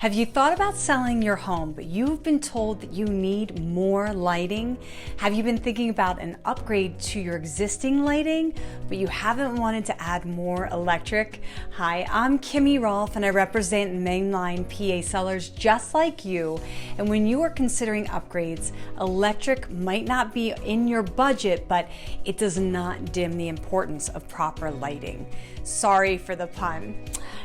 Have you thought about selling your home, but you've been told that you need more lighting? Have you been thinking about an upgrade to your existing lighting, but you haven't wanted to add more electric? Hi, I'm Kimmy Rolph and I represent mainline PA sellers just like you. And when you are considering upgrades, electric might not be in your budget, but it does not dim the importance of proper lighting. Sorry for the pun.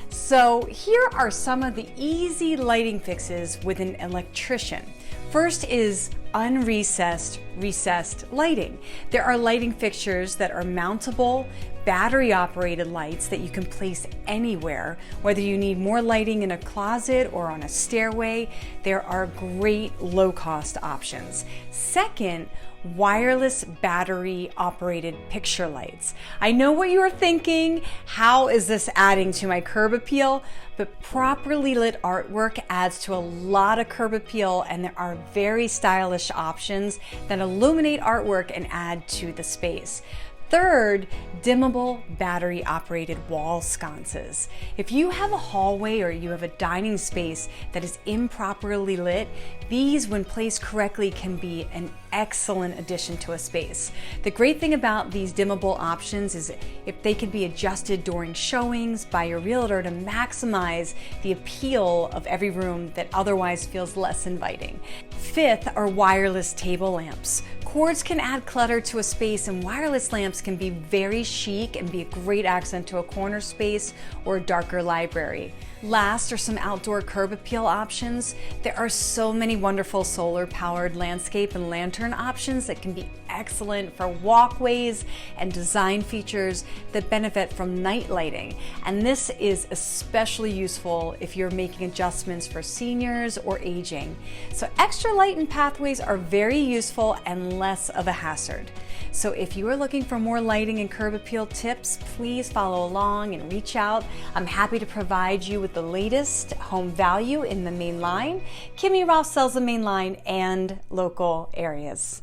So here are some of the easy lighting fixes with an electrician. First is unrecessed recessed lighting. There are lighting fixtures that are mountable, battery operated lights that you can place anywhere. Whether you need more lighting in a closet or on a stairway, there are great low cost options. Second, wireless battery operated picture lights. I know what you are thinking, how is this adding to my curb appeal? But properly lit artwork adds to a lot of curb appeal, and there are very stylish options that illuminate artwork and add to the space. Third, dimmable battery operated wall sconces. If you have a hallway or you have a dining space that is improperly lit, these, when placed correctly, can be an excellent addition to a space. The great thing about these dimmable options is if they can be adjusted during showings by your realtor to maximize the appeal of every room that otherwise feels less inviting. Fifth are wireless table lamps. Cords can add clutter to a space, and wireless lamps can be very chic and be a great accent to a corner space or a darker library. Last are some outdoor curb appeal options. There are so many wonderful solar-powered landscape and lantern options that can be excellent for walkways and design features that benefit from night lighting. And this is especially useful if you're making adjustments for seniors or aging. So extra light and pathways are very useful and less of a hazard. So if you are looking for more lighting and curb appeal tips, please follow along and reach out. I'm happy to provide you with the latest home value in the main line. Kimmy Rolph sells the main line and local areas.